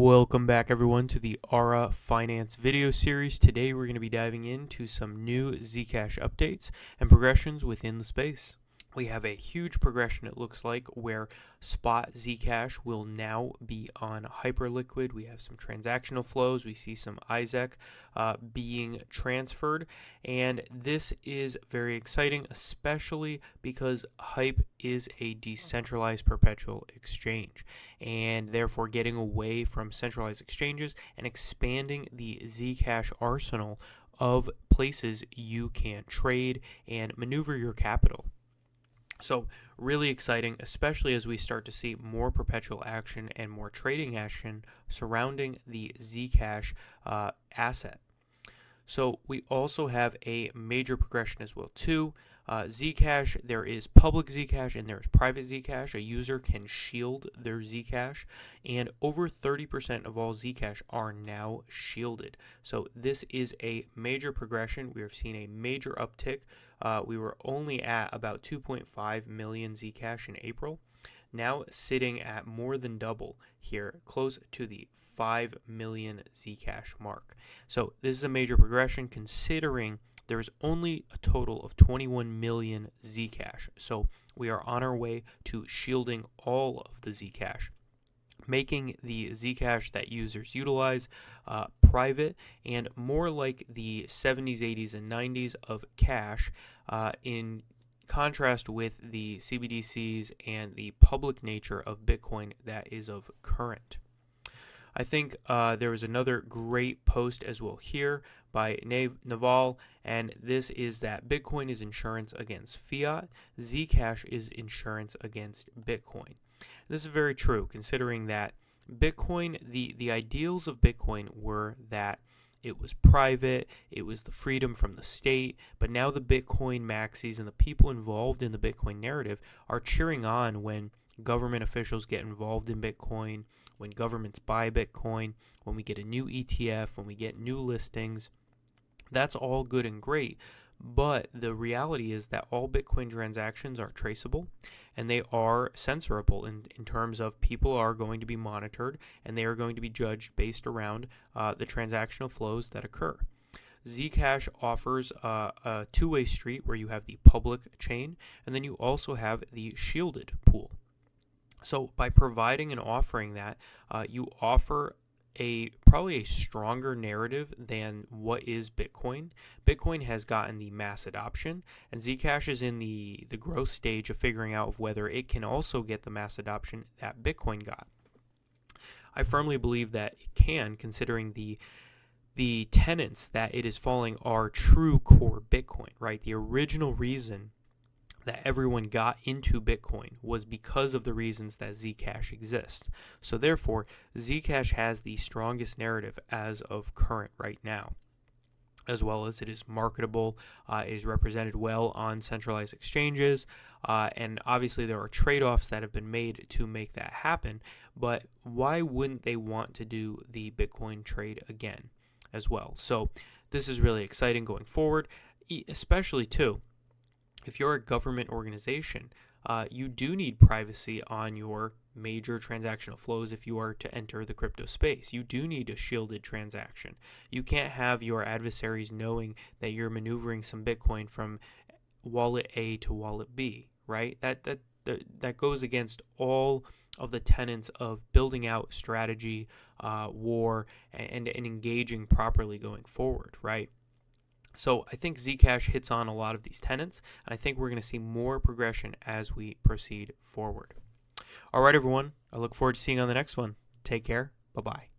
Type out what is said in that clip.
Welcome back everyone to the ARA Finance video series. Today we're going to be diving into some new Zcash updates and progressions within the space. We have a huge progression, it looks like, where spot Zcash will now be on Hyperliquid. We have some transactional flows. We see some Isaac being transferred, and this is very exciting, especially because Hype is a decentralized perpetual exchange, and therefore getting away from centralized exchanges and expanding the Zcash arsenal of places you can trade and maneuver your capital. So really exciting, especially as we start to see more perpetual action and more trading action surrounding the Zcash asset. So we also have a major progression as well too. Zcash, there is public Zcash and there is private Zcash. A user can shield their Zcash, and over 30% of all Zcash are now shielded. So this is a major progression. We have seen a major uptick. We were only at about 2.5 million Zcash in April, now sitting at more than double here, close to the 5 million Zcash mark. So this is a major progression considering there's only a total of 21 million Zcash. So we are on our way to shielding all of the Zcash, making the Zcash that users utilize private and more like the 70s, 80s, and 90s of cash, in contrast with the CBDCs and the public nature of Bitcoin that is of current. I think there was another great post as well here by Naval, and this is that Bitcoin is insurance against fiat, Zcash is insurance against Bitcoin. This is very true, considering that Bitcoin, the ideals of Bitcoin were that it was private, it was the freedom from the state, but now the Bitcoin maxis and the people involved in the Bitcoin narrative are cheering on when government officials get involved in Bitcoin, when governments buy Bitcoin, when we get a new ETF, when we get new listings. That's all good and great, but the reality is that all Bitcoin transactions are traceable and they are censorable in terms of people are going to be monitored and they are going to be judged based around the transactional flows that occur. Zcash offers a two-way street where you have the public chain and then you also have the shielded pool. So by providing and offering that, you offer probably a stronger narrative than what is Bitcoin. Bitcoin has gotten the mass adoption, and Zcash is in the growth stage of figuring out whether it can also get the mass adoption that Bitcoin got. I firmly believe that it can, considering the tenets that it is following are true core Bitcoin, right? The original reason that everyone got into Bitcoin was because of the reasons that Zcash exists. So therefore, Zcash has the strongest narrative as of current right now, as well as it is marketable, is represented well on centralized exchanges, and obviously there are trade-offs that have been made to make that happen, but why wouldn't they want to do the Bitcoin trade again as well? So this is really exciting going forward, especially too, if you're a government organization, you do need privacy on your major transactional flows if you are to enter the crypto space. You do need a shielded transaction. You can't have your adversaries knowing that you're maneuvering some Bitcoin from wallet A to wallet B, right? That goes against all of the tenets of building out strategy, war, and engaging properly going forward, right? So I think Zcash hits on a lot of these tenets, and I think we're going to see more progression as we proceed forward. All right, everyone. I look forward to seeing you on the next one. Take care. Bye-bye.